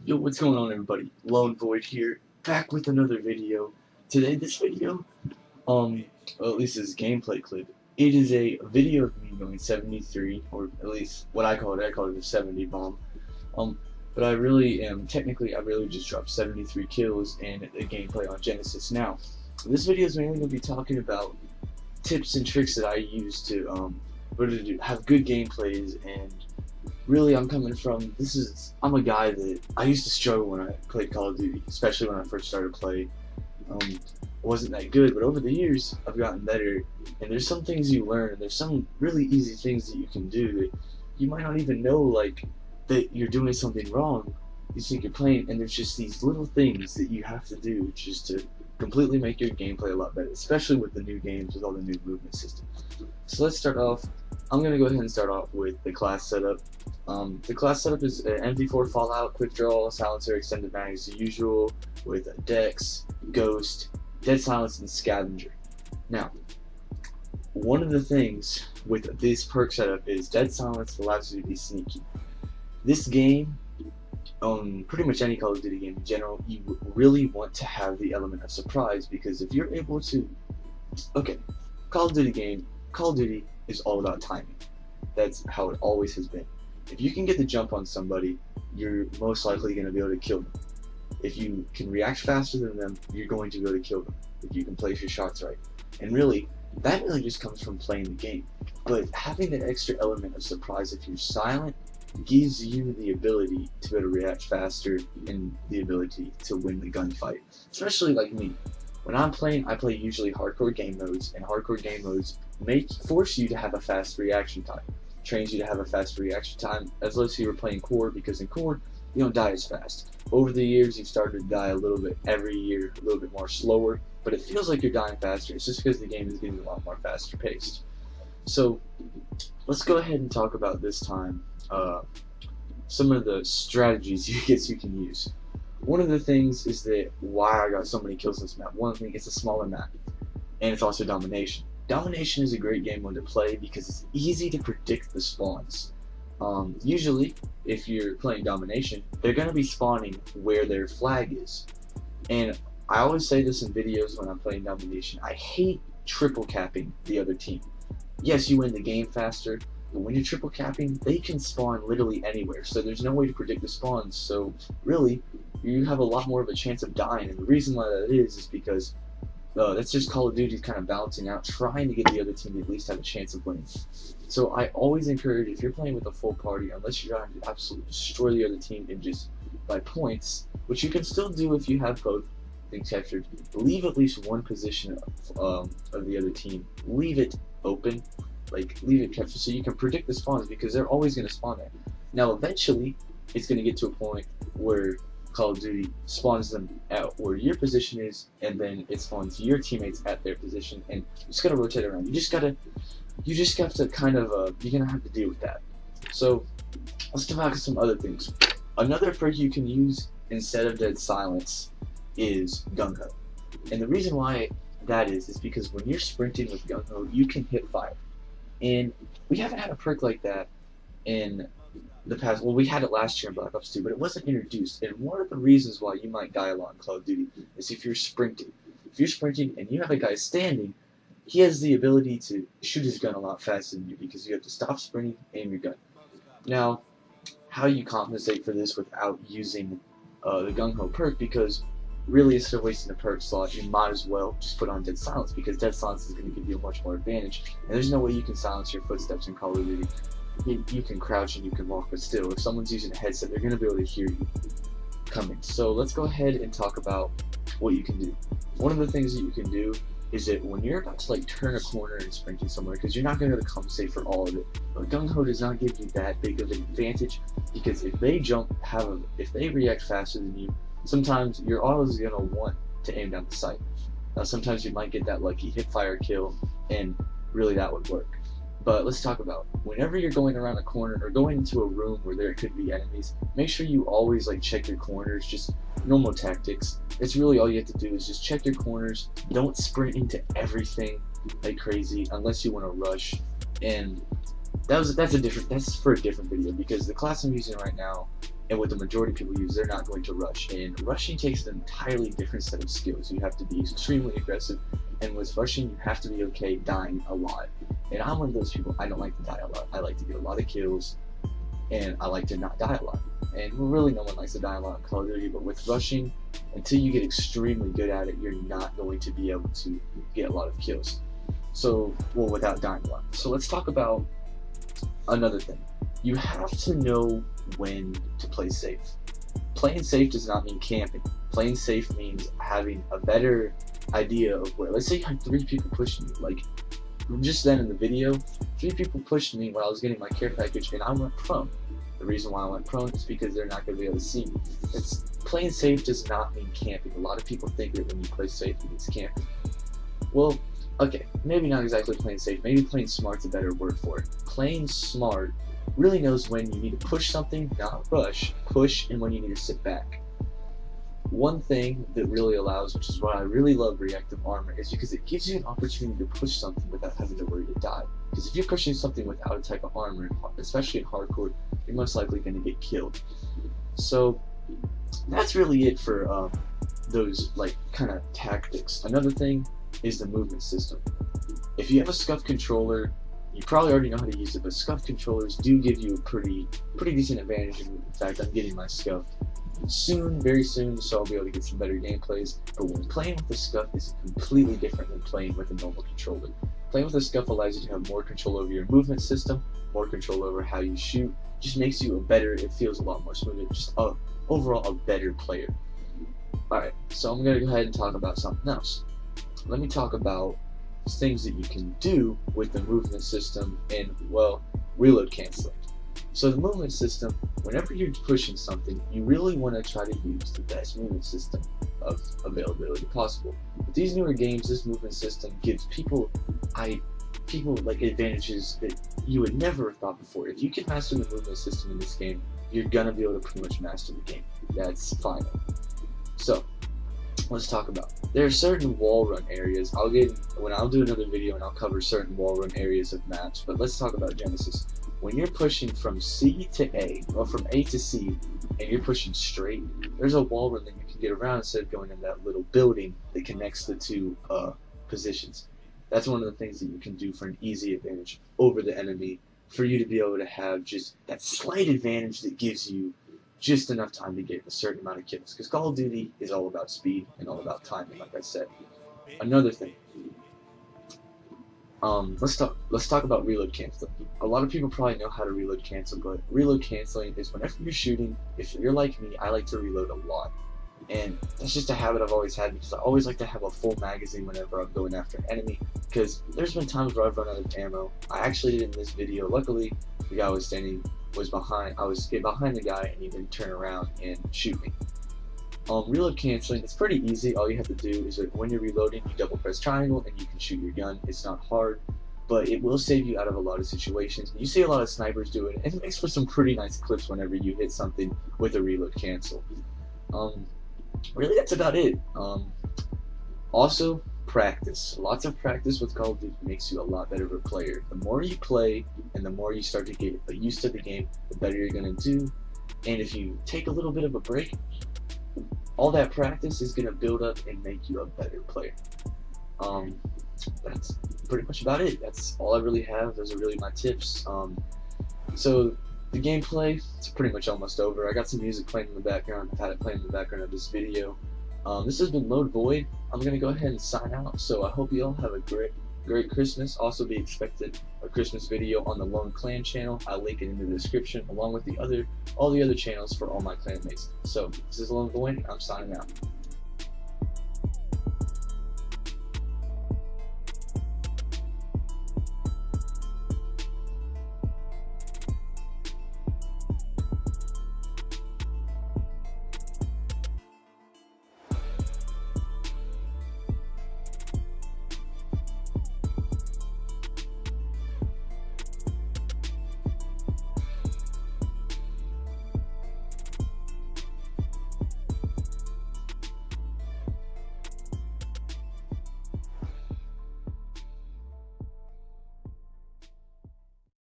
Yo, what's going on, everybody? Lone Void here, back with another video. Today, this video, well, at least this gameplay clip, it is a video of me going 73, or at least what I call it a 70 bomb. But I really am, technically, I really just dropped 73 kills in a gameplay on Genesis. Now, this video is mainly going to be talking about tips and tricks that I use to, have good gameplays. And really, I'm a guy that I used to struggle when I played Call of Duty, especially when I first started playing. I wasn't that good, but over the years I've gotten better, and there's some things you learn, and there's some really easy things that you can do that you might not even know, like, that you're doing something wrong. You think you're playing, and there's just these little things that you have to do just to completely make your gameplay a lot better, especially with the new games, with all the new movement systems. So let's start off. I'm going to go ahead and start off with the class setup. The class setup is an MV4 Fallout, Quick Draw, Silencer, Extended Mag as usual, with Dex, Ghost, Dead Silence, and Scavenger. Now, one of the things with this perk setup is Dead Silence allows you to be sneaky. This game, pretty much any Call of Duty game in general, you really want to have the element of surprise, because if you're able to... Okay, Call of Duty is all about timing. That's how it always has been. If you can get the jump on somebody, you're most likely going to be able to kill them. If you can react faster than them, you're going to be able to kill them, if you can place your shots right. And really, that really just comes from playing the game. But having that extra element of surprise, if you're silent, gives you the ability to be able to react faster and the ability to win the gunfight. Especially like me. When I'm playing, I play usually hardcore game modes, and hardcore game modes force you to have a fast reaction time. Trains you to have a fast reaction time, as though you were playing core, because in core, you don't die as fast. Over the years, you've started to die a little bit every year, a little bit more slower, but it feels like you're dying faster. It's just because the game is getting a lot more faster paced. So, let's go ahead and talk about this time some of the strategies you can use. One of the things is that why I got so many kills in this map. One thing, it's a smaller map, and it's also domination. Domination is a great game mode to play because it's easy to predict the spawns. Usually, if you're playing domination, they're going to be spawning where their flag is. And I always say this in videos when I'm playing domination, I hate triple capping the other team. Yes, you win the game faster, but when you're triple capping, they can spawn literally anywhere, so there's no way to predict the spawns. So really, you have a lot more of a chance of dying, and the reason why that is because that's just Call of Duty kind of balancing out, trying to get the other team to at least have a chance of winning. So I always encourage, if you're playing with a full party, unless you're trying to absolutely destroy the other team and just by points, which you can still do if you have both things captured, leave at least one position of the other team. Leave it open, like leave it captured, so you can predict the spawns, because they're always going to spawn there. Now eventually, it's going to get to a point where Call of Duty spawns them at where your position is, and then it spawns your teammates at their position, and you just gotta rotate around. You just have to kind of, you're gonna have to deal with that. So, let's talk about some other things. Another perk you can use instead of Dead Silence is Gung Ho. And the reason why that is because when you're sprinting with Gung Ho, you can hip fire. And we haven't had a perk like that in the past. Well, we had it last year in Black Ops 2, but it wasn't introduced. And one of the reasons why you might die a lot in Call of Duty is if you're sprinting. If you're sprinting and you have a guy standing, he has the ability to shoot his gun a lot faster than you, because you have to stop sprinting, aim your gun. Now, how you compensate for this without using the Gung Ho perk, because really instead of wasting the perk slot, you might as well just put on Dead Silence, because Dead Silence is going to give you a much more advantage. And there's no way you can silence your footsteps in Call of Duty. You can crouch and you can walk, but still, if someone's using a headset, they're going to be able to hear you coming. So let's go ahead and talk about what you can do. One of the things that you can do is that when you're about to like turn a corner and sprinting somewhere, because you're not going to compensate for all of it, but Gung Ho does not give you that big of an advantage, because if they if they react faster than you, sometimes you're always going to want to aim down the sight. Now sometimes you might get that lucky hip fire kill, and really that would work. But let's talk about whenever you're going around a corner or going into a room where there could be enemies, make sure you always like check your corners, just normal tactics. It's really all you have to do is just check your corners. Don't sprint into everything like crazy unless you want to rush. And that's for a different video, because the class I'm using right now and what the majority of people use, they're not going to rush. And rushing takes an entirely different set of skills. You have to be extremely aggressive, and with rushing, you have to be okay dying a lot. And I'm one of those people, I don't like to die a lot. I like to get a lot of kills, and I like to not die a lot. And really no one likes to die a lot in Call of Duty, but with rushing, until you get extremely good at it, you're not going to be able to get a lot of kills. So, well, without dying a lot. So let's talk about another thing. You have to know when to play safe. Playing safe does not mean camping. Playing safe means having a better idea of where, let's say you had 3 people pushing you, like just then in the video, 3 people pushed me when I was getting my care package and I went prone. The reason why I went prone is because they're not going to be able to see me. Playing safe does not mean camping. A lot of people think that when you play safe it means camping. Well, okay, maybe not exactly playing safe, maybe playing smart's a better word for it. Playing smart really knows when you need to push something, not rush, push, and when you need to sit back. One thing that really allows, which is why I really love reactive armor, is because it gives you an opportunity to push something without having to worry to die. Because if you're pushing something without a type of armor, especially in hardcore, you're most likely going to get killed. So that's really it for those like kind of tactics. Another thing is the movement system. If you have a scuff controller, you probably already know how to use it, but scuff controllers do give you a pretty decent advantage. In fact, I'm getting my scuff soon, very soon, so I'll be able to get some better gameplays. But when playing with the scuff is completely different than playing with a normal controller. Playing with the scuff allows you to have more control over your movement system, more control over how you shoot. Just makes you a better, it feels a lot more smooth, just overall a better player. Alright, so I'm going to go ahead and talk about something else. Let me talk about things that you can do with the movement system and, well, reload canceling. So the movement system, whenever you're pushing something, you really want to try to use the best movement system of availability possible. With these newer games, this movement system gives people like advantages that you would never have thought before. If you can master the movement system in this game, you're gonna be able to pretty much master the game. That's final. So let's talk about. There are certain wall run areas. I'll do another video and I'll cover certain wall run areas of maps. But let's talk about Genesis. When you're pushing from C to A, or from A to C, and you're pushing straight, there's a wall run that you can get around instead of going in that little building that connects the 2 positions. That's one of the things that you can do for an easy advantage over the enemy, for you to be able to have just that slight advantage that gives you just enough time to get a certain amount of kills. Because Call of Duty is all about speed and all about timing, like I said. Another thing. Let's talk about reload canceling. A lot of people probably know how to reload cancel, but reload canceling is whenever you're shooting, if you're like me, I like to reload a lot. And that's just a habit I've always had, because I always like to have a full magazine whenever I'm going after an enemy, because there's been times where I've run out of ammo. I actually did in this video. Luckily, the guy was behind. I was behind the guy, and he didn't turn around and shoot me. Reload canceling, it's pretty easy. All you have to do is that when you're reloading, you double press triangle and you can shoot your gun. It's not hard, but it will save you out of a lot of situations. You see a lot of snipers do it, and it makes for some pretty nice clips whenever you hit something with a reload cancel. Really, that's about it. Also, practice. Lots of practice with Call of Duty makes you a lot better of a player. The more you play and the more you start to get used to the game, the better you're going to do. And if you take a little bit of a break, all that practice is going to build up and make you a better player. That's pretty much about it. That's all I really have. Those are really my tips. So the gameplay, it's pretty much almost over. I got some music playing in the background. I've had it playing in the background of this video. This has been Lone Void. I'm going to go ahead and sign out. So I hope you all have a great Christmas. Also be expected a Christmas video on the Lone Clan channel. I'll link it in the description, along with all the other channels for all my clan mates. So this is Lone Void. I'm signing out.